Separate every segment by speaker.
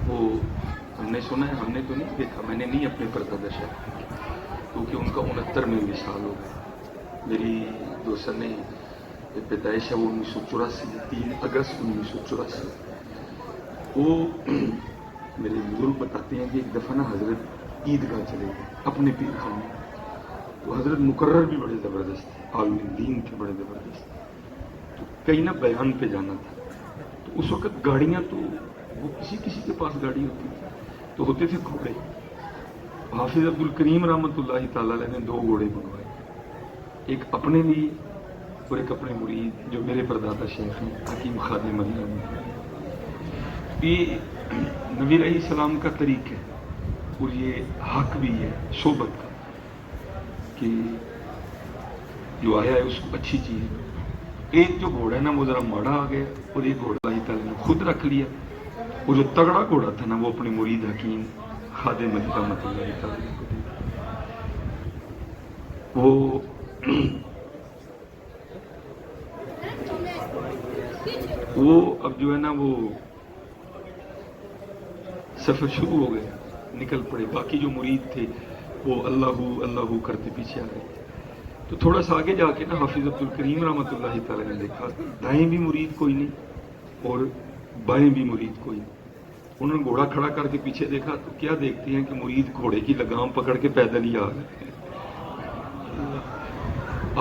Speaker 1: وہ ہم نے سنا ہے, ہم نے تو نہیں دیکھا, میں نے نہیں اپنے پردہ دشا, کیونکہ ان کا 69 میں وصال ہو گیا. میری دوست نے پیدائش ہے وہ 1984, 3 اگست 1984. وہ میرے بزرگ بتاتے ہیں کہ ایک دفعہ نا حضرت عیدگاہ چلے گئے اپنے پیر خانے. تو حضرت مقرر بھی بڑے زبردست تھے, عالم دین تھے بڑے زبردست. تو کہیں نہ بیان پہ جانا تھا, تو اس وقت گاڑیاں تو وہ کسی کے پاس گاڑی ہوتی تھی, تو ہوتے تھے گھوڑے. حافظ عبد الکریم رحمۃ اللہ تعالی علیہ نے 2 گھوڑے منگوائے, ایک اپنے لیے اور ایک اپنے مرید جو میرے پردادا شیخ ہیں حکیم خادم علی رحمۃ اللہ. یہ نبی علیہ السلام کا طریق ہے اور یہ حق بھی ہے صحبت کا کہ جو آیا ہے اس کو اچھی چیز. ایک جو گھوڑا ہے نا وہ ذرا ماڑا آ گیا, اور ایک گھوڑا اللہ تعالیٰ نے خود رکھ لیا. وہ جو تگڑا گھوڑا تھا نا وہ اپنے مرید حکیم خادم علی رحمۃ اللہ تعالیٰ کو دے. وہ اب جو ہے نا وہ سفر شروع ہو گیا, نکل پڑے. باقی جو مرید تھے وہ اللہ اللہ کرتے پیچھے آ گئے. تو تھوڑا سا آگے جا کے نا حافظ عبد الکریم رحمۃ اللہ تعالیٰ نے دیکھا دائیں بھی مرید کوئی نہیں اور بائیں بھی مرید کوئی نہیں. انہوں نے گھوڑا کھڑا کر کے پیچھے دیکھا تو کیا دیکھتے ہیں کہ مرید گھوڑے کی لگام پکڑ کے پیدل ہی آ گئے.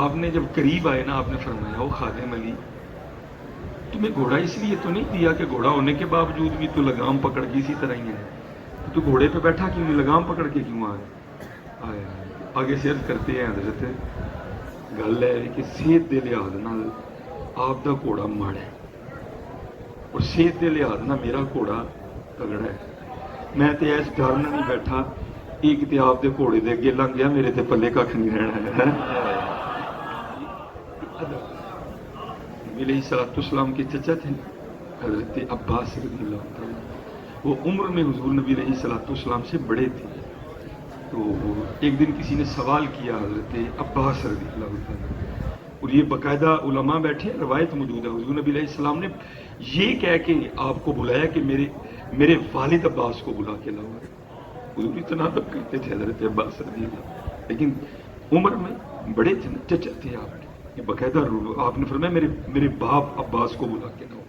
Speaker 1: آپ نے جب قریب آئے نا آپ نے فرمایا وہ خادم علی تمہیں گھوڑا اس لیے تو نہیں دیا کہ گھوڑا ہونے کے باوجود بھی تو لگام پکڑ کے اسی طرح ہی ہے, تو گھوڑے پہ بیٹھا کیوں نہیں, لگام پکڑ کے کیوں آیا. آگے سے عرض کرتے ہیں حضرت گل ہے کہ صحت دے لحاظ نال آپ دا گھوڑا ماڑا ہے اور صحت دے لحاظ نال میرا گھوڑا تگڑا ہے. میں تے اس ڈر نال نہیں بیٹھا, ایک تے آپ دے گھوڑے دے اگے لنگ گیا, میرے تے پلے کھ نہیں رہنا ہے. علیہ الصلوۃ والسلام کے چچا تھے حضرت عباس رضی اللہ تعالیٰ, وہ عمر میں حضور نبی علیہ الصلوۃ والسلام سے بڑے تھے. تو ایک دن کسی نے سوال کیا حضرت عباس رضی اللہ تعالیٰ, اور یہ باقاعدہ علماء بیٹھے, روایت موجود ہے حضور نبی علیہ السلام نے یہ کہہ کے آپ کو بلایا کہ میرے والد عباس کو بلا کے لاؤ. حضور اتنا ادب کرتے تھے حضرت عباس رضی اللہ, لیکن عمر میں بڑے تھے نا, چچا تھے آپ کے. باقاعدہ آپ نے فرمایا میرے باپ عباس کو بلا کے لاؤ.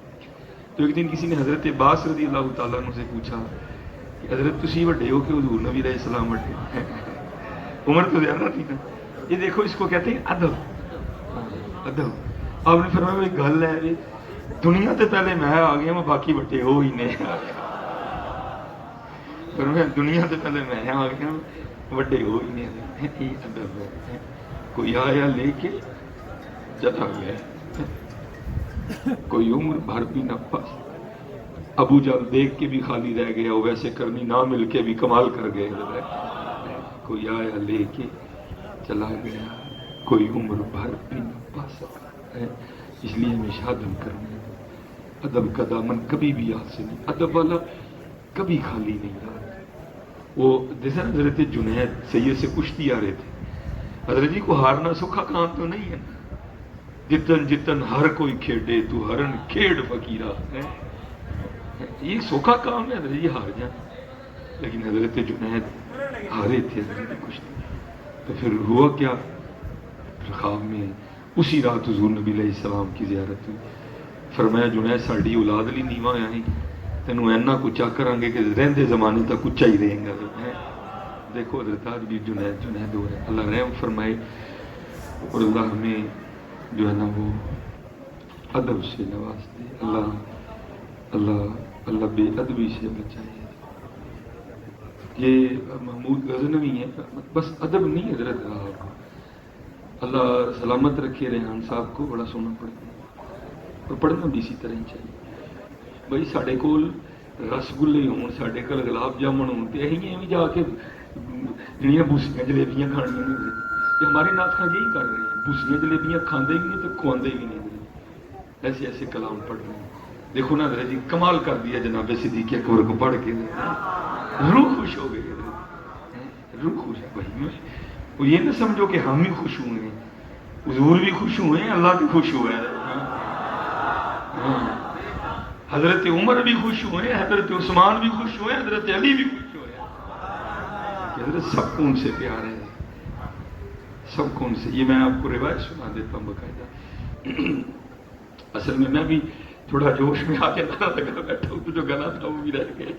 Speaker 1: تو ایک دن کسی نے حضرت عباس رضی اللہ تعالیٰ عنہ سے پوچھا کہ حضرت تسی وڈے ہو کہ حضور نبی علیہ السلام وڈے, عمر تو زیادہ تھی نا. یہ دیکھو اس کو کہتے ہیں ادب. ادب. آپ نے فرمایا ایک گل ہے دنیا سے پہلے میں آ گیا, میں باقی وڈے ہو ہی نہیں آ گیا. فرمایا دنیا سے پہلے میں آ گیا, وڈے ہو ہی نہیں آ گیا. یہ ادب ہے. کوئی آیا لے کے چلا گیا, کوئی عمر بھر بھی نہ پاس. ابو جہل دیکھ کے بھی خالی رہ گیا, ویسے کرنی نہ مل کے بھی کمال کر گئے. کوئی آیا لے کے چلا گیا, کوئی عمر بھر بھی نہ پا سکا ہے. اس لیے ہمیشہ ادب کرنا ہے. ادب کا دامن کبھی بھی یاد سے نہیں, ادب والا کبھی خالی نہیں رہا. وہ جیسے حضرت جنید سید سے کشتی آ رہے تھے, حضرت جی کو ہارنا سوکھا کام تو نہیں ہے نا, جتن جتن ہر کوئی کھیڑے تو ہرن کھیڑ فقیرہ ہے. یہ سوکھا کام ہے حضرت جی ہار جائیں, لیکن حضرت جنید ہارے تھے حضرت کشتی. تو پھر ہوا کیا, خواب میں اسی رات حضور نبی علیہ السلام کی زیارت ہوئی. فرمایا جنید ساڈی اولاد لی نیواں آئی, تینوں اینا کچا کریں گے کہ رہندے زمانے تک کچا ہی رہیں گا. دیکھو حضرت آج بھی جنید ہو رہا ہے. اللہ رحم فرمائے اور اللہ ہمیں جو ہے نا وہ ادب سے نواز دے. اللہ بے ادبی سے بچائے. یہ محمود غزنوی ہے, بس ادب نہیں حضرت رہا. اللہ سلامت رکھے ریحان صاحب کو, بڑا سونا پڑھتے ہیں اور پڑھنا بھی اسی طرح ہی چاہیے. بھائی ساڈے کول رس گلے ہون, ساڈے کول گلاب جامن ہون, تے اہیں ایویں جا کے جڑیاں بوسیاں جلیبیاں کھانیاں نہیں. کہ ہمارے ناتھ خاں یہی کر رہے ہیں, بوسیاں جلیبیاں کھاندے بھی نہیں تو کھواندے بھی نہیں. ایسے ایسے کلام پڑھ رہے ہیں. دیکھو نا حضرت جی کمال کر دیا جناب صدیق اکبر کو پڑھ کے, روح خوش ہو گئی. روح خوش ہے بھائی. وہ یہ نہ سمجھو کہ ہم ہی خوش ہوئے ہیں, حضور بھی خوش ہوئے ہیں, اللہ بھی خوش ہوا ہے. حضرت عمر بھی خوش ہوئے، حضرت عثمان بھی خوش ہوئے، حضرت علی بھی خوش ہوئے کہ حضرت سب کو ان سے پیار ہے، سب کو ان سے. یہ میں آپ کو روایت سنا دیتا ہوں باقاعدہ. اصل میں بھی تھوڑا جوش میں آ کے گانا لگا بیٹھا ہوں، تو جو گانا تھا وہ بھی رہ گئے.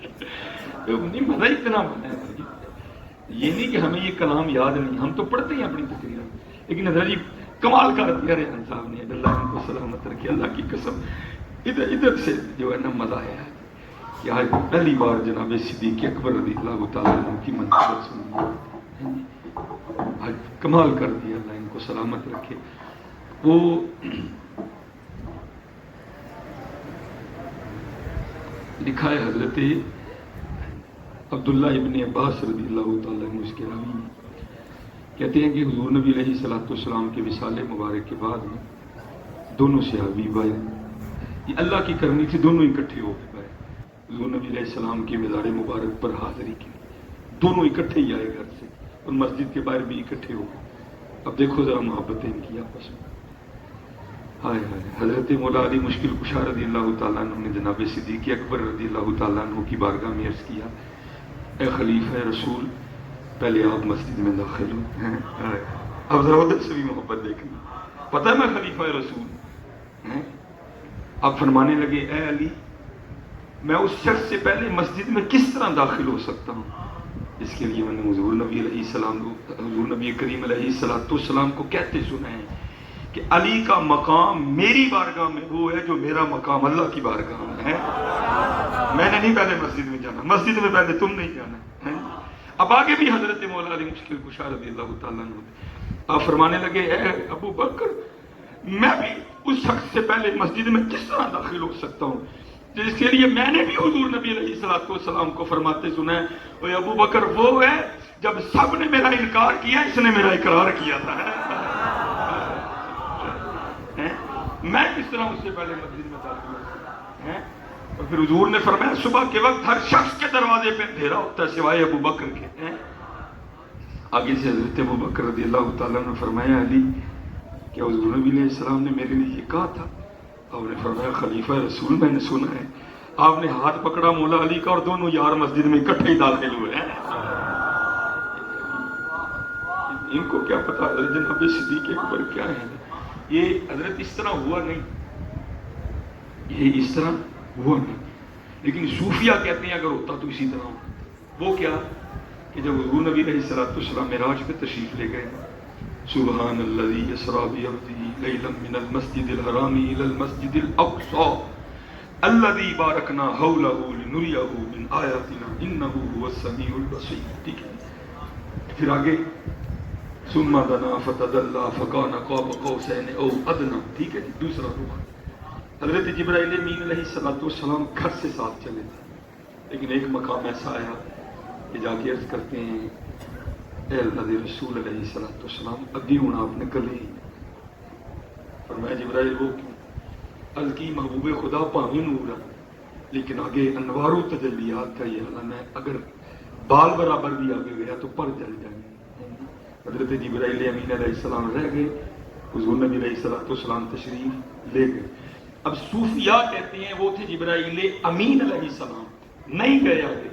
Speaker 1: تو نہیں مزہ اتنا بنا ہے. یہ نہیں کہ ہمیں یہ کلام یاد نہیں، ہم تو پڑھتے ہیں اپنی تقریر، لیکن حضرت جی کمال کر دیا ریحان صاحب نے، اللہ ان کو سلامت رکھے. اللہ کی قسم ادھر سے جو ہے نا مزہ آیا ہے کہ آج پہلی بار جناب صدیق اکبر رضی اللہ تعالیٰ عنہ کی منقبت سنی. آج کمال کر دیا، اللہ ان کو سلامت رکھے. وہ لکھا ہے حضرت عبداللہ ابن عباس رضی اللہ تعالیٰ عنہ اس کے راوی ہیں، کہتے ہیں کہ حضور نبی علیہ الصلوۃ والسلام کے وصال مبارک کے بعد دونوں صحابی بھائی، یہ اللہ کی کرنی تھی، دونوں اکٹھے ہو گئے. حضور نبی علیہ السلام کے مزار مبارک پر حاضری کی، دونوں اکٹھے ہی آئے گھر سے، اور مسجد کے باہر بھی اکٹھے ہو گئے. اب دیکھو ذرا محبتیں ان کی آپس میں. ہائے ہائے. حضرت مولا علی مشکل کشا رضی اللہ تعالیٰ عنہ نے جناب صدیق اکبر رضی اللہ تعالیٰ عنہ کی بارگاہ میں عرض کیا، اے خلیفہ رسول، پہلے آپ مسجد میں داخل ہو. اب ذرا ادھر سے بھی محبت دیکھنا. پتہ ہے میں خلیفہ رسول. آپ فرمانے لگے، اے علی، میں اس شخص سے پہلے مسجد میں کس طرح داخل ہو سکتا ہوں؟ اس کے لیے میں نے حضور نبی علیہ السلام، حضور نبی کریم علیہ السلام کو کہتے سنا ہے کہ علی کا مقام میری بارگاہ میں وہ ہے جو میرا مقام اللہ کی بارگاہ میں ہے. میں نے نہیں پہلے مسجد میں جانا، مسجد میں پہلے تم نہیں جانا. اب آگے بھی حضرت مولا علی مشکل کشا رضی اللہ تعالیٰ عنہ آپ فرمانے لگے، اے ابو بکر، میں بھی اس شخص سے پہلے مسجد میں کس طرح داخل ہو سکتا ہوں؟ جس کے لیے میں نے بھی حضور نبی علیہ السلام کو فرماتے سنا ہے، اے ابو بکر، وہ ہے جب سب نے میرا انکار کیا، اس نے میرا اقرار کیا تھا. میں کس طرح اس سے پہلے مسجد میں داخل ہو سکتا ہوں؟ اور پھر حضور نے فرمایا، صبح کے وقت ہر شخص کے دروازے پہ اندھیرا ہوتا ہے سوائے ابو بکر کے. آگے سے حضرت ابو بکر رضی اللہ تعالیٰ نے فرمایا، علی، کیا حضور نبی علیہ السلام نے میرے لیے یہ کہا تھا؟ آپ نے فرمایا، خلیفہ رسول، میں نے سنا ہے. آپ نے ہاتھ پکڑا مولا علی کا، اور دونوں یار مسجد میں اکٹھے ہی داخل ہوئے ہیں. ان کو کیا پتا حضرت جناب صدیق اکبر کیا ہے. یہ حضرت اس طرح ہوا نہیں، یہ اس طرح ہوا نہیں. لیکن صوفیہ کہتے ہیں اگر ہوتا تو اسی طرح ہوتا. وہ کیا کہ جب حضور نبی علیہ الصلوۃ والسلام معراج پہ تشریف لے گئے، سبحان الذی اسری بعبدہ لیلا من المسجد الحرام الی المسجد الاقصی الذی بارکنا حولہ لنریہ من آیاتنا انہ هو السمیع البصیر. ٹھیک ہے. پھر آگے ثم دنا فتدلی فکان قاب قوسین او ادنی. ٹھیک ہے جی. دوسرا رخ، حضرت جبرائیل امین علیہ الصلوۃ والسلام گھر سے ساتھ چلے تھے، لیکن ایک مقام ایسا آیا کہ جا کے عرض کرتے ہیں، اے اللہ دے رسول علیہ الصلوۃ والسلام، ابھی ہوں آپ نے گلے. فرمایا جبرائیل وہ کیوں؟ عرض کی، محبوب خدا پاویں نور ہے، لیکن آگے انوار و تجلیات کا یہ عالم ہے، اگر بال برابر بھی آگے گیا تو پر جل جائیں گے. حضرت جبرائیل امین علیہ السلام رہ گئے، حضور نبی علیہ الصلوۃ والسلام تشریف لے گئے. اب صوفیاء کہتے ہیں وہ تھے جبرائیل امین علیہ السلام، نہیں گئے آگے.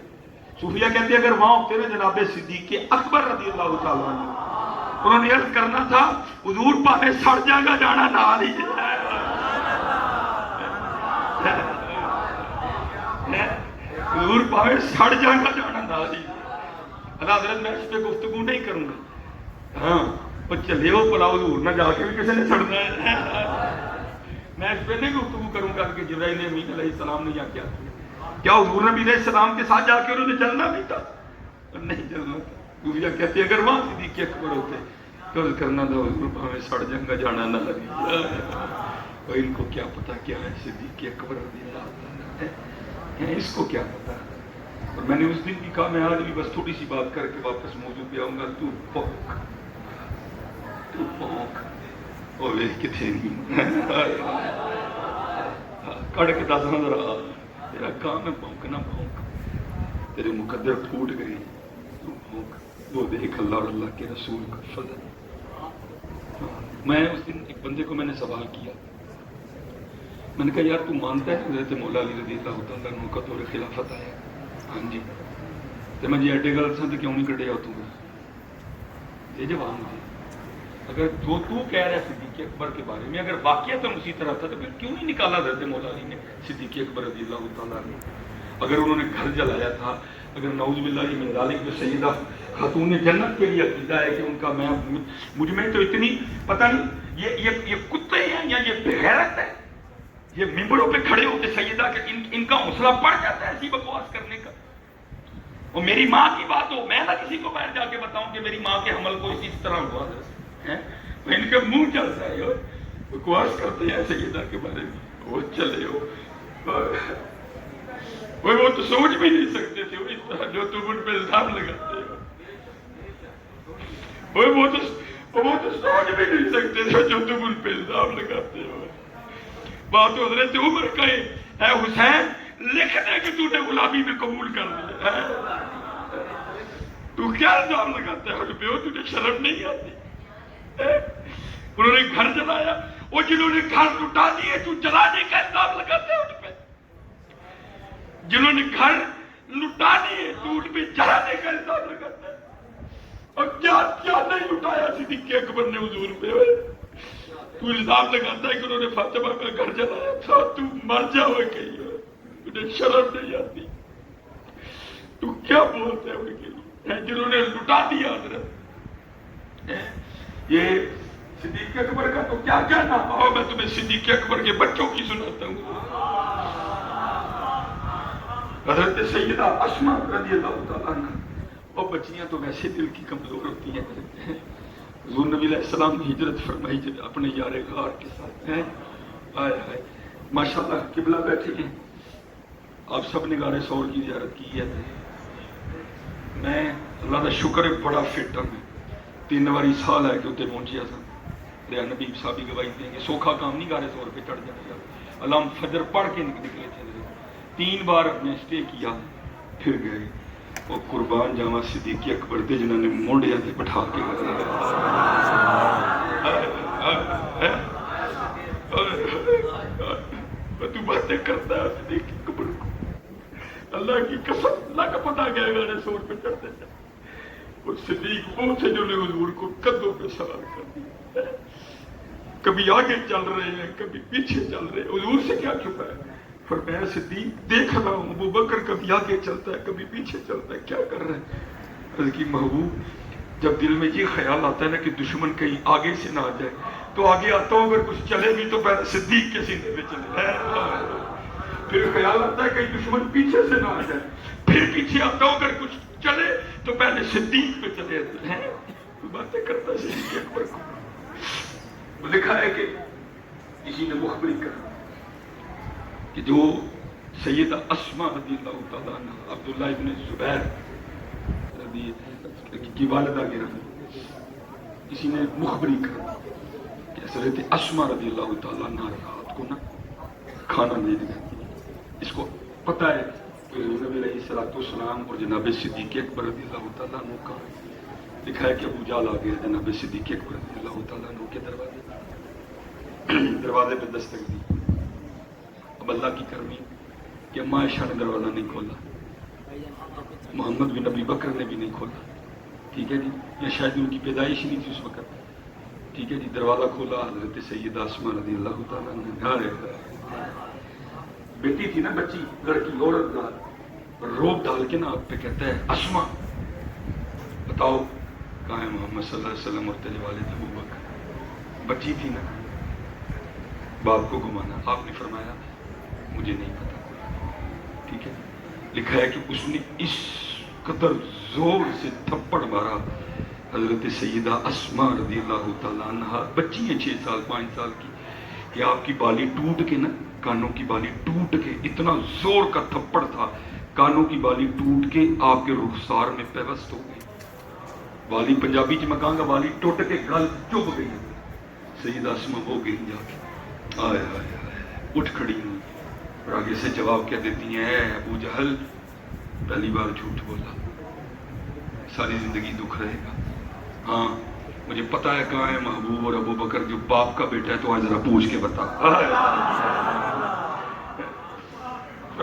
Speaker 1: صوفیاء کہتے ہیں اگر وہاں ہوتے نا جناب صدیق اکبر رضی اللہ تعالیٰ عنہ، انہوں نے عرض کرنا تھا، حضور پاوے سڑ جائے گا جانا نہ لیجیے. حضور پاوے سڑ جائے گا جانا نہ لیجیے. اللہ حضرت میں اس پہ گفتگو نہیں کروں گا. ہاں وہ چلے ہو پلا حضور نہ جا کے بھی کسی نے سڑنا ہے. میں اس پہ نہیں گفتگو کروں گا کہ جبرائیل امین علیہ السلام نے کیا کیا حضور نبی علیہ السلام کے ساتھ جا کے انہوں نے چلنا بھی تھا؟ نہیں چلنا تھا. صوفیاء کہتے اگر وہاں صدیق اکبر ہوتے تو کرنا تھا، حضور پاوے سڑ جائے گا جانا نہ لگے. اور ان کو کیا پتا کیا ہے صدیق اکبر رضی اللہ عنہ، اس کو کیا پتا. اور میں نے اس دن بھی کہا، میں آج بھی بس تھوڑی سی بات کر کے واپس موضوع پہ آؤں گا. تو پونک اور کتنے کڑ کے دس ذرا، تیرا کام ہے پونکنا. پونک، تیرے مقدر پھوٹ گئے، تو پونک. وہ دیکھ اللہ اور اللہ کے رسول کا فضل. میں اس دن ایک بندے کو میں نے سوال کیا، میں نے کہا یار تو مانتا ہے حضرت مولا علی رضی اللہ تعالیٰ عنہ کا دور خلافت آیا؟ ہاں جی. تو میں جی ایڈے گل سن تو کیوں نہیں کڈیا تو یہ جواب مجھے. اگر جو تو کہہ رہا ہے صدیق اکبر کے بارے میں اگر واقعہ تو اسی طرح تھا تو پھر کیوں نہیں نکالا حضرت مولا علی نے صدیق اکبر رضی اللہ تعالیٰ عنہ؟ اگر انہوں نے گھر جلایا تھا، اگر نعوذ باللہ من ذالک جو سیدہ خاتون جنت کے لیے عقیدہ ہے کہ ان کا میں مجھ میں تو اتنی پتہ نہیں یہ کتے ہیں یا یہ بغیرت ہے، یہ ممبروں پہ کھڑے ہو کے سیدہ کہ ان کا حوصلہ بڑھ جاتا ہے ایسی بکواس کرنے کا. اور میری ماں کی بات ہو، میں نہ کسی کو باہر جا کے بتاؤں کہ میری ماں کے حمل کو اس طرح ہوا ہے. ان کا منہ چلتا ہے بکواس کرتے ہیں سیدہ کے بارے میں. وہ چلے ہو وہ تو سوچ بھی نہیں سکتے تھے اس طرح جو تم ان پہ الزام لگاتے ہو. وہ تو سوچ بھی نہیں سکتے تھے جو تم ان پہ الزام لگاتے ہو. بات حضرت عمر کہے اے حسین لکھ دے کہ تو نے غلامی میں قبول کر لیا ہے. تو کیا الزام لگاتا ہے ان پہ؟ تجھے شرم نہیں آتی؟ انہوں نے گھر جلایا، وہ جنہوں نے گھر لٹا دیے تو جلانے کا الزام لگاتے ہیں ان پہ. جنہوں نے گھر لٹا دیے تو ان پہ جلانے کا الزام لگاتا ہے. اور کیا نہیں لٹایا صدیق اکبر نے حضور پہ؟ تو الزام لگاتا ہے کہ انہوں نے فاطمہ کا گھر جلایا تھا. تو مر جاؤ کہیں، تجھے شرم نہیں آتی؟ تو کیا بولتے ہیں ان کے لیے جنہوں نے لٹا دیا حضرت؟ یہ صدیق اکبر کا تو کیا کہنا. آؤ میں تمہیں صدیق اکبر کے بچوں کی سناتا ہوں. حضرت سیدہ اسماء رضی اللہ تعالیٰ عنہ. اور بچیاں تو ویسے دل کی کمزور ہوتی ہیں. حضور نبی علیہ السلام نے ہجرت فرمائی جب اپنے یار غار کے ساتھ ہیں. آئے ہائے ماشاءاللہ قبلہ بیٹھے ہیں. آپ سب نے غار ثور کی زیارت کی ہے. میں اللہ کا شکر ہے بڑا فٹ ہوں. 3 باری سال ہے کہ اتنے پہنچیا تھا. نبی صاحب کی گواہی دیں گے سوکھا کام نہیں غار ثور پہ چڑھ جائے گا. علام فجر پڑھ کے نکلے تھے. 3 بار اپنے اسٹے کیا پھر گئے. اور قربان جاوا صدیق اکبر دے جنہوں نے مونڈیا سے بٹھا کے تو باتیں کرتا ہے صدیق اکبر کو. اللہ کی قسم اللہ کا پتہ گیا غار ثور پہ چڑھتے تھے. اور صدیق وہ تھے جو نے حضور کو کندھوں پہ سوار کر دیا. کبھی آگے چل رہے ہیں کبھی پیچھے چل رہے ہیں. حضور سے کیا چھپا ہے؟ فرمایا صدیق دیکھ رہا ہوں ابو بکر کبھی آگے چلتا ہے کبھی پیچھے چلتا ہے، کیا کر رہے ہیں؟ عرض کی محبوب جب دل میں یہ خیال آتا ہے نا کہ دشمن کہیں آگے سے نہ آ جائے تو آگے آتا ہوں اگر کچھ چلے بھی تو پہلے صدیق کے سینے پہ چلے. پھر خیال آتا ہے کہیں دشمن پیچھے سے نہ آ جائے، پھر پیچھے آتا ہوں اگر کچھ چلے تو پہلے صدیق پہ چلے ہیں. تو باتیں کرتا ہے صدیق اکبر کو. لکھا ہے کہ کسی نے مخبری کہا کہ جو سیدہ اسماء رضی اللہ تعالیٰ عنہ عبداللہ ابن زبیر کی والدہ کے رہے، کسی نے مخبری کہا کہ حضرت اسماء رضی اللہ تعالیٰ عنہ رات کو نا کھانا نہیں دیتی. اس کو پتہ ہے کہ نبی علیہ الصلوۃ والسلام اور جناب صدیق اکبر رضی اللہ تعالیٰ عنہ کا لکھا ہے کہ ابو جہل آ گیا جناب صدیق اکبر رضی اللہ تعالیٰ عنہ کے دروازے پہ دستک دی. اب اللہ کی کرمی کہ اماں عائشہ نے دروازہ نہیں کھولا، محمد بن ابی بکر نے بھی نہیں کھولا. ٹھیک ہے جی، یا شاید ان کی پیدائش نہیں تھی اس وقت. ٹھیک ہے جی، دروازہ کھولا حضرت سیدہ اسماء رضی اللہ تعالیٰ عنہ. بیٹی تھی نا بچی لڑکی عورت ڈال روب ڈال کے نا آپ پہ کہتا ہے اسماء بتاؤ کہاں ہے محمد صلی اللہ علیہ وسلم اور تیرے والد ابو بکر. بچی تھی نا، باپ کو گھمانا. آپ نے فرمایا مجھے نہیں پتا. ٹھیک ہے، لکھا ہے کہ اس نے اس قدر زور سے تھپڑ مارا حضرت سیدہ اسماء رضی اللہ تعالیٰ عنہ، بچی ہیں 6 سال 5 سال کی، کہ آپ کی بالی ٹوٹ کے نا، کانوں کی بالی ٹوٹ کے، اتنا زور کا تھپڑ تھا، کانوں کی بالی ٹوٹ کے آپ کے رخسار میں پیوست ہو گئی. بالی پنجابی میں کہاں گا بالی ٹوٹ کے گل چب گئی. سیدہ اسماء ہو گئی جا کے آئے آئے اٹھ کھڑی ہوئی اور آگے سے جواب کیا دیتی ہیں، اے ابو جہل پہلی بار جھوٹ بولا، ساری زندگی دکھ رہے گا. ہاں مجھے پتا ہے کہاں ہے محبوب اور ابو بکر جو باپ کا بیٹا ہے، تو آج ذرا پوچھ کے بتا.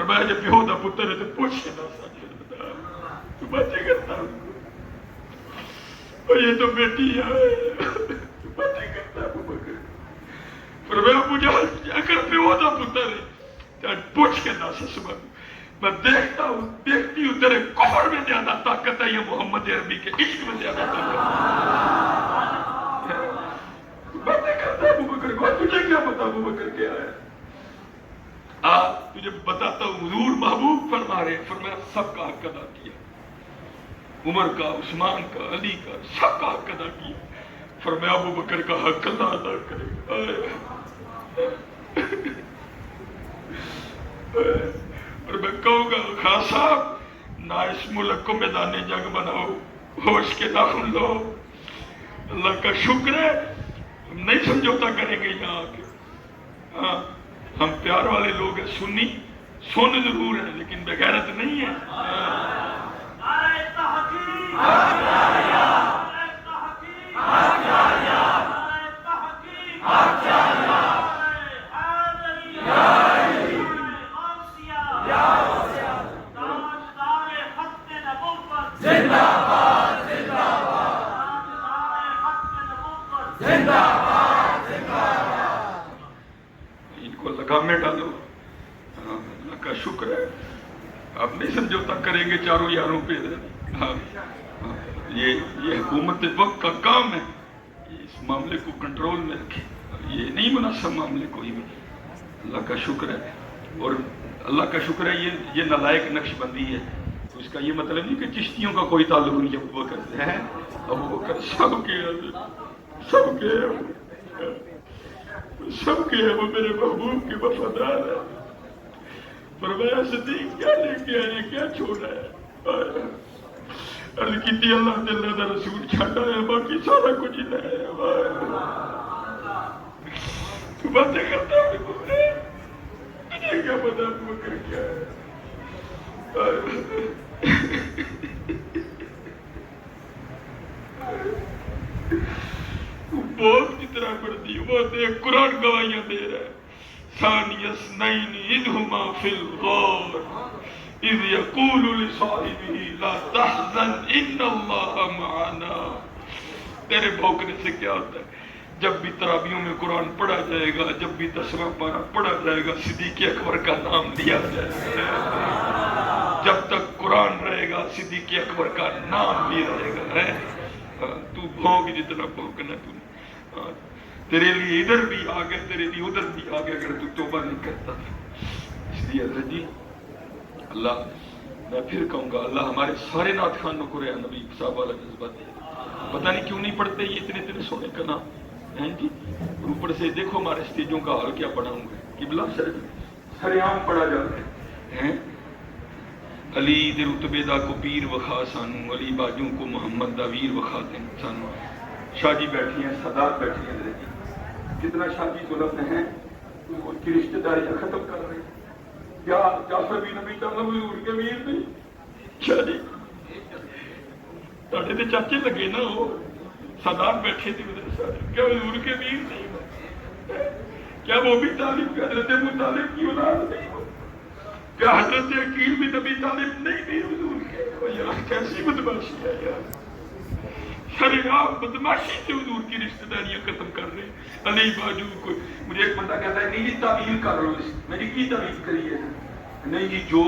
Speaker 1: فرمایا جب پیو دا پتر ہے تو پوچھ کے نہ سکتا تو باتیں کرتا ہوں اور یہ تو بیٹی ہے تو باتیں کرتا ابو بکر فرمایا ابو جہل اگر پیو دا پتر ہے تو پوچھ کے نہ سکتا میں دیکھتا ہوں دیکھتی ہوں تیرے کفر میں زیادہ طاقت ہے یا محمد عربی کے عشق میں زیادہ طاقت ہے باتیں کرتا ابو بکر کو تجھے کیا پتا ابو بکر کیا ہے تجھے بتاتا ہوں حضور محبوب فرما رہے فرمایا سب کا حق ادا کیا عمر کا عثمان کا علی کا سب کا حق ادا کیا فرمایا ابو بکر کا حق اللہ ادا کرے اور میں کہوں گا خان صاحب نہ اس ملک کو میدان جنگ بناؤ ہوش کے ناخن لو اللہ کا شکر ہے ہم نہیں سمجھوتا کریں گے یہاں آ کے ہاں ہم پیار والے لوگ ہیں سنی سن ضرور ہے لیکن بغیرت نہیں ہے میں ڈالو اللہ کا شکر ہے آپ نہیں سمجھوتا کریں گے چاروں یاروں پہ یہ حکومت وقت کا کام ہے اس معاملے کو کنٹرول میں رکھے یہ نہیں مناسب معاملے کوئی بھی اللہ کا شکر ہے اور اللہ کا شکر ہے یہ نالائق نقش بندی ہے تو اس کا یہ مطلب نہیں کہ چشتیوں کا کوئی تعلق نہیں ابو بکر ہے ابو بکر سب کے وہ میرے محبوب کے وفادار ہے فرمایا صدیق کیا لے کے آئے کیا چھوڑا ہے عرض کی تھی اللہ تعالیٰ کا رسول چھاڑا ہے باقی سارا کچھ ہی ہے تو باتیں کرتا ہوں مجھے کیا پتا ابو بکر کیا ہے بہت کی طرح پڑھتی وہ دیکھ قرآن گواہیاں دے رہا ہے ثانی اثنین اذ ہما فی الغار اذ یقول لصاحبہ لا تحزن ان اللہ معنا تیرے بھوکنے سے کیا ہوتا ہے جب بھی تراویحوں میں قرآن پڑھا جائے گا جب بھی 10واں پارہ پڑھا جائے گا صدیق اکبر کا نام لیا جائے گا جب تک قرآن رہے گا صدیق اکبر کا نام بھی رہے گا تو بھوگ جتنا بھوکنا تو تیرے لیے ادھر بھی آ گئے تیرے لیے ادھر بھی آ گئے اگر تو توبہ نہیں کرتا تھا اس لیے حضرت جی اللہ میں پھر کہوں گا اللہ ہمارے سارے نعت خوانوں کو رہا نبی صاحب والا جذبہ دے پتہ نہیں کیوں نہیں پڑھتے یہ اتنے سونے کا نام ہیں جی اوپر سے دیکھو ہمارے اسٹیجوں کا حال کیا پڑھا ہوں گے قبلہ سر عام پڑھا جاتا ہے علی دے رتبے دا کو پیر وخا سانو علی باجوں کو محمد دا ویر وخا دیں سانو شاہ جی بیٹھی ہیں سادات بیٹھی ہیں کتنا شاہ جی ظلم میں ہیں ان کی رشتہ داریاں ختم کر رہے ہیں کیا جعفر بن ابی طالب حضور کے ویر نہیں شاہ جی تاڑے تے چاچے لگے نا وہ سادات بیٹھے تھے کیا حضور کے ویر نہیں کیا وہ بھی طالب حضرت ابو طالب کی اولاد نہیں کیا حضرت عقیل بھی نبی طالب نہیں بھی حضور کے یار کیسی بدماشی ہے یار شریعت بدماشی سے حضور کی رشتہ داریاں ختم کر رہے ہیں علی باجو کو مجھے ایک بندہ کہتا ہے نہیں جی تعویل کر رہا ہوں میں نے کی تعویل کری ہے نہیں جی جو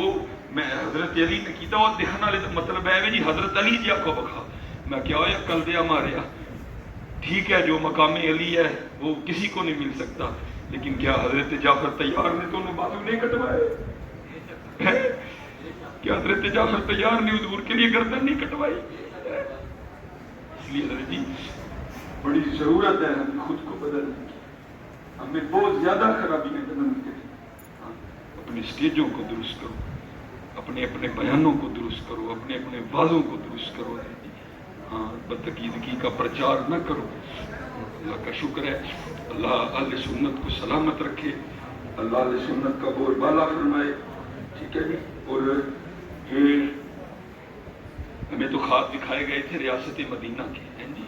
Speaker 1: میں حضرت علی نے کیتا وہ دیکھنا والے مطلب ہے جی حضرت علی جی کو بخا میں کیا ہوا کل دیا ماریا ٹھیک ہے جو مقام علی ہے وہ کسی کو نہیں مل سکتا لیکن کیا حضرت جعفر تیار نے تو انہوں بازو نہیں کٹوائے کیا حضرت جعفر تیار نے حضور کے لیے گردن نہیں کٹوائی اس لیے حضرت جی بڑی ضرورت ہے ہمیں خود کو بدلنے کی ہمیں بہت زیادہ خرابی ہے اپنے اسٹیجوں کو درست کرو اپنے اپنے بیانوں کو درست کرو اپنے اپنے وعظوں کو درست کرو ہاں بدعقیدگی کا پرچار نہ کرو اللہ کا شکر ہے اللہ اہل سنت کو سلامت رکھے اللہ اہل سنت کا بول بالا فرمائے ٹھیک ہے جی اور یہ ہمیں تو خواب دکھائے گئے تھے ریاست مدینہ کے ہیں جی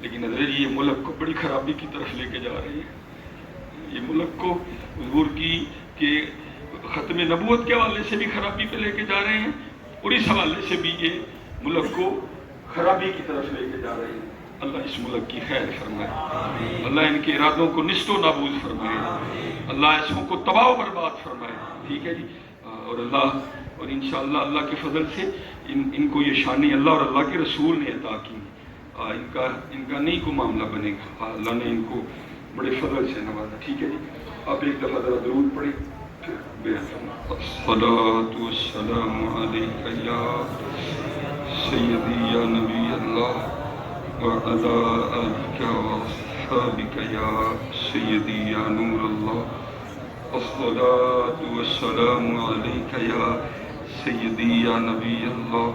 Speaker 1: لیکن حضرت جی یہ ملک کو بڑی خرابی کی طرف لے کے جا رہے ہیں یہ ملک کو حضور کی کہ ختم نبوت کے حوالے سے بھی خرابی پہ لے کے جا رہے ہیں اور اس حوالے سے بھی یہ ملک کو خرابی کی طرف لے کے جا رہے ہیں. اللہ اس ملک کی خیر فرمائے, اللہ ان کے ارادوں کو نست و نابود فرمائے, اللہ ایسوں کو تباہ و برباد فرمائے. ٹھیک ہے جی. اور اللہ اور انشاءاللہ اللہ کے فضل سے ان کو یہ شانی اللہ اور اللہ کے رسول نے عطا کی. ان کا نہیں کوئی معاملہ بنے گا, اللہ نے ان کو بڑے فضل سے نوازا. ٹھیک ہے جی. آپ ایک دفعہ ذرا درود پڑھیں. الصلاۃ والسلام علیک یا سیدی یا نبی اللہ وعلی آلک واصحابک یا سیدی یا نور اللہ. الصلاۃ والسلام علیک یا سیدی یا نبی اللہ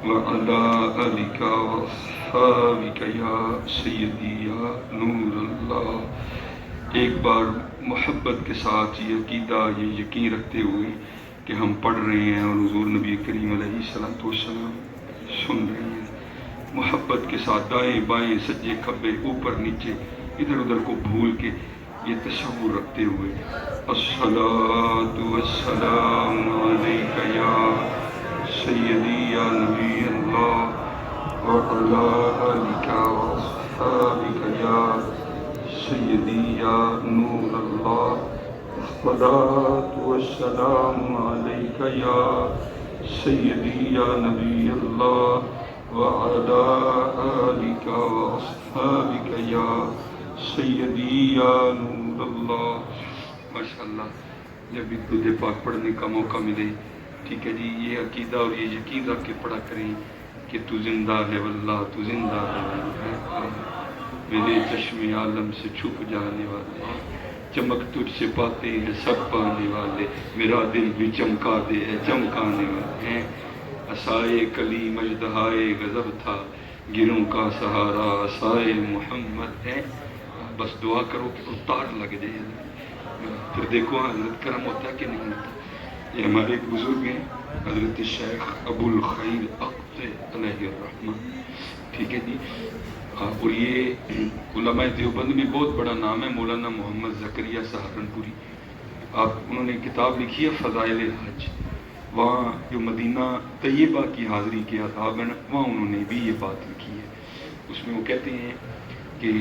Speaker 1: وعلی آلک واصحابک یا سیدی یا نور اللہ. ایک بار محبت کے ساتھ یہ عقیدہ یہ یقین رکھتے ہوئے کہ ہم پڑھ رہے ہیں اور حضور نبی کریم علیہ الصلوۃ والسلام سن رہے ہیں, محبت کے ساتھ دائیں بائیں سجے کھبے اوپر نیچے ادھر ادھر کو بھول کے یہ تصور رکھتے ہوئے الصلاۃ والسلام علیک یا سیدی یا نبی اللہ وعلی آلک واصحابک یا سیدی یا نور اللہ. الصلاۃ والسلام علیک یا سیدی یا نبی اللہ وعلی آلک واصحابک یا سیدی یا نور اللہ. ماشاءاللہ جب بھی درود پاک پڑھنے کا موقع ملے, ٹھیک ہے جی, یہ عقیدہ اور یہ یقین رکھ کے پڑھا کریں کہ تو زندہ ہے واللہ, تو زندہ ہے, میرے چشم عالم سے چھپ جانے والے, چمک تجھ سے پاتے ہیں سب پانے والے, میرا دل بھی چمکا دے ہے چمکانے والے ہیں. عصائے کلی مجدہائے غضب تھا, گروں کا سہارا عصائے محمد ہے. بس دعا کرو کہ اتار لگ جائے, پھر دیکھو حضرت کرم ہوتا ہے کہ نہیں ہوتا. یہ ہمارے ایک بزرگ ہیں حضرت شیخ ابو الخیر اقط علیہ الرحمہ. ٹھیک ہے جی. اور یہ علماء دیوبند میں بہت بڑا نام ہے, مولانا محمد زکریا سہارنپوری. انہوں نے کتاب لکھی ہے فضائل الحج. وہاں جو مدینہ طیبہ کی حاضری کے آداب ہیں وہاں انہوں نے بھی یہ بات لکھی ہے. اس میں وہ کہتے ہیں کہ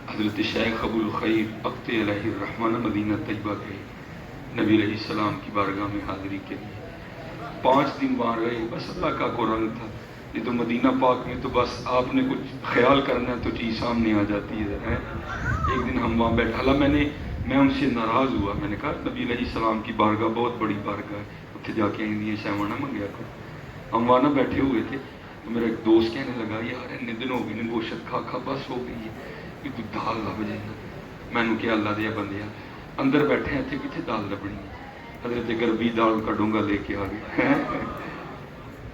Speaker 1: حضرت شیخ ابو الخیر اقط علیہ الرحمہ مدینہ طیبہ گئے نبی علیہ السلام کی بارگاہ میں حاضری کے لیے. 5 دن وہاں رہے, بس اللہ کا کو رنگ تھا. یہ تو مدینہ پاک میں تو بس آپ نے کچھ خیال کرنا ہے تو چیز سامنے آ جاتی ہے. ایک دن ہم وہاں بیٹھا لا, میں ان سے ناراض ہوا. میں نے کہا نبی علیہ السلام کی بارگاہ بہت بڑی بارگاہ ہے, اتنے جا کے انہیں سیوانہ منگیا کرو. ہم وہاں نہ بیٹھے ہوئے تھے تو میرا ایک دوست کہنے لگا یار اتنے دن ہو گئے گوشت کھا کھا بس ہو گئی ہے, کہ تو دال لب جائے نا. میں نے کیا اللہ دیا بندیا اندر بیٹھے ہیں تھے کتنے دال لبنی ہے. حضرت گربی دال کا ڈونگا لے کے آ گئے,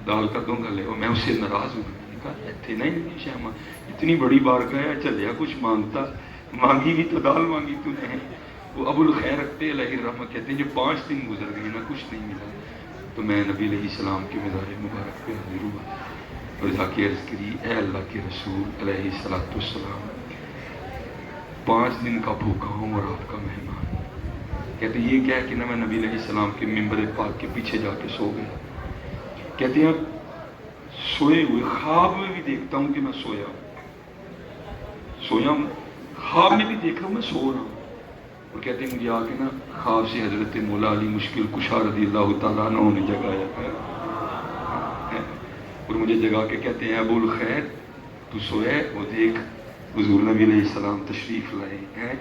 Speaker 1: دال کا ڈونگا لے. میں اس سے ناراض ہوں, اتنے نہیں شیما اتنی بڑی بارگاہ ہے, چلیا کچھ مانگتا, مانگی بھی تو دال مانگی تو نے. وہ ابو الخیر رکھتے علیہ الرحمہ کہتے ہیں جو 5 دن گزر گئے نا کچھ نہیں ملا, تو میں نبی علیہ السلام کے مزار مبارک پہ حاضر ہوا اور جا کے عرض کری اے اللہ کے رسول علیہ الصلوۃ والسلام 5 دن کا بھوکا ہوں اور آپ کا مہمان. کہتے ہیں یہ کیا ہے کہ نہ میں نبی علیہ السلام کے ممبر پاک کے پیچھے جا کے سو گیا. کہتے ہیں سوئے ہوئے خواب میں بھی دیکھتا ہوں کہ میں سویا ہوں, خواب میں بھی دیکھ رہا ہوں میں سو رہا ہوں. اور کہتے ہیں مجھے آ کے نا خواب سے حضرت مولا علی مشکل کشا رضی اللہ تعالیٰ عنہ نے جگایا اور مجھے جگا کے کہتے ہیں ابو الخیر تو سویا, وہ دیکھ حضور نبی علیہ السلام تشریف لائے ہیں.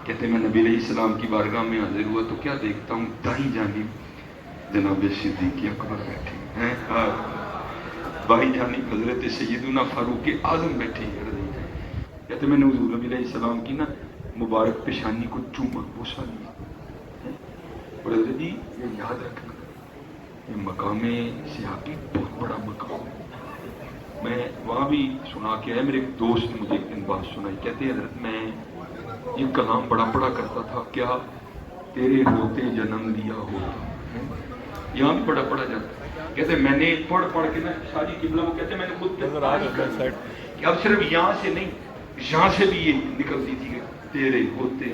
Speaker 1: کہتے ہیں میں نبی علیہ السلام کی بارگاہ میں حاضر ہوا تو کیا دیکھتا ہوں دائیں جانب جناب صدیق اکبر بیٹھے ہیں, بائیں جانب حضرت سیدنا فاروق اعظم بیٹھے ہیں. کہتے میں نے حضور نبی علیہ السلام کی نا مبارک پیشانی کو چوما بوسا لیا. اور حضرت جی یہ یاد رکھنا یہ مقام صحابی بہت بڑا مقام ہے. میں وہاں بھی سنا کے آیا, میرے ایک دوست نے مجھے ایک دن بات سنائی. کہتے حضرت میں یہ کلام بڑا پڑا کرتا تھا, کیا تیرے ہوتے جنم لیا ہوتا, یہاں بھی بڑا پڑا جاتا. کہتے میں نے پڑھ کے نا ساری قبلہ وہ کہتے میں نے خود کہ اب صرف یہاں سے نہیں یہاں سے بھی یہ نکلتی تھی کہ تیرے ہوتے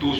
Speaker 1: 2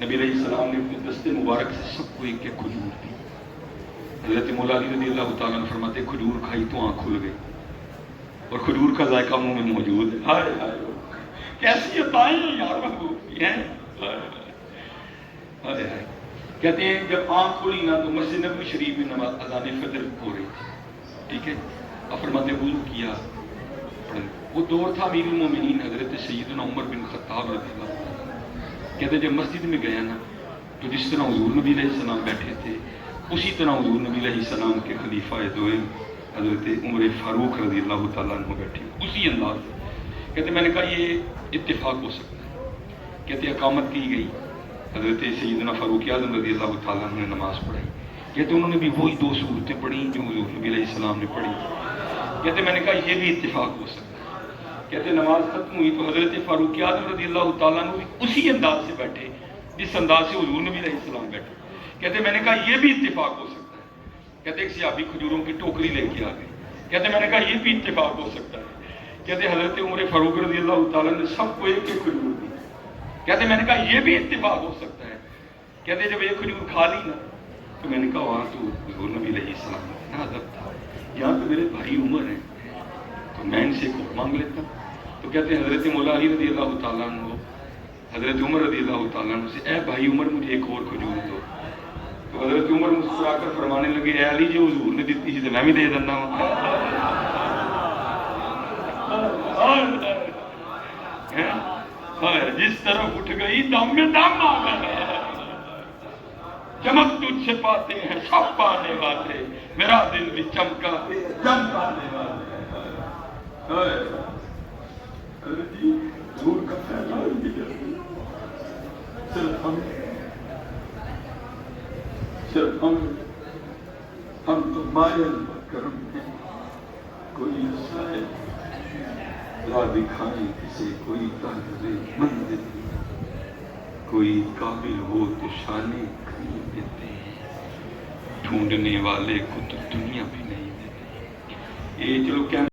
Speaker 1: نبی علیہ السلام نے اپنے دستے مبارک سے سب کو ایک ایک کھجور دی. حضرت مولا علی رضی اللہ تعالیٰ عنہ فرماتے کھجور کھائی تو آنکھ کھل گئی اور کھجور کا ذائقہ منہ میں موجود ہے. ہائے ہائے کیسی عطائیں یار محبوب کی ہیں. ہائے ہائے کہتے ہیں جب آنکھ کھلی نا تو مسجد نبوی شریف میں نماز اذان فجر ہو رہی تھی. ٹھیک ہے اب فرماتے وضو کیا. وہ دور تھا امیر المومنین حضرت سیدنا عمر بن خطاب رضی اللہ عنہ. کہتے جب مسجد میں گیا نا تو جس طرح حضور نبی علیہ السلام بیٹھے تھے اسی طرح حضور نبی علیہ السلام کے خلیفہ دوئم حضرت عمر فاروق رضی اللہ تعالیٰ عنہ بیٹھے اسی انداز سے. کہتے میں نے کہا یہ اتفاق ہو سکتا ہے. کہتے اقامت کی گئی حضرت سیدنا فاروق اعظم رضی اللہ تعالیٰ عنہ نے نماز پڑھائی. کہتے انہوں نے بھی وہی 2 صورتیں پڑھی جو حضور نبی علیہ السلام نے پڑھی. کہتے میں نے کہا یہ بھی اتفاق ہو سکتا ہے. کہتے نماز ختم ہوئی تو حضرت فاروق اعظم رضی اللہ تعالیٰ عنہ بھی اسی انداز سے بیٹھے جس انداز سے حضور نبی علیہ السلام بیٹھے. کہتے میں نے کہا یہ بھی اتفاق ہو سکتا ہے. کہتے ایک صحابی کھجوروں کی ٹوکری لے کے آ گئے. کہتے میں نے کہا یہ بھی اتفاق ہو سکتا ہے. کہتے حضرت عمر فاروق رضی اللہ تعالیٰ نے سب کو ایک ایک کھجور دی. کہتے میں نے کہا یہ بھی اتفاق ہو سکتا ہے. کہتے جب ایک کھجور کھا لی نا تو میں نے کہا وہاں تو حضور نبی علیہ السلام کا ادب تھا, یہاں تو میرے بھائی عمر ہیں تو میں ان سے ایک مانگ لیتا. تو کہتے ہیں حضرت مولا علی رضی اللہ تعالیٰ عنہ حضرت عمر رضی اللہ تعالیٰ عنہ سے اے بھائی عمر مجھے ایک اور کھجور دو. تو حضرت عمر مسکرا کر فرمانے لگے اے علی جو حضور نے دیتی تھی تو میں بھی دے دینا ہوں. جس طرف اٹھ گئی دم میں دم آ گیا. چمک تجھ سے پاتے ہیں سب پانے والے, میرا دل بھی چمکا جم پانے والے. حضور کا فیضان بھی صرف ہم تو مائل کرم ہیں. کوئی سائے راہ دکھائیں کسے, کوئی طالب منزل, کوئی قابل ہو تو شانے کہیں دیتے ہیں, ڈھونڈنے والے کو تو دنیا بھی نہیں دیتے. یہ چلو کیا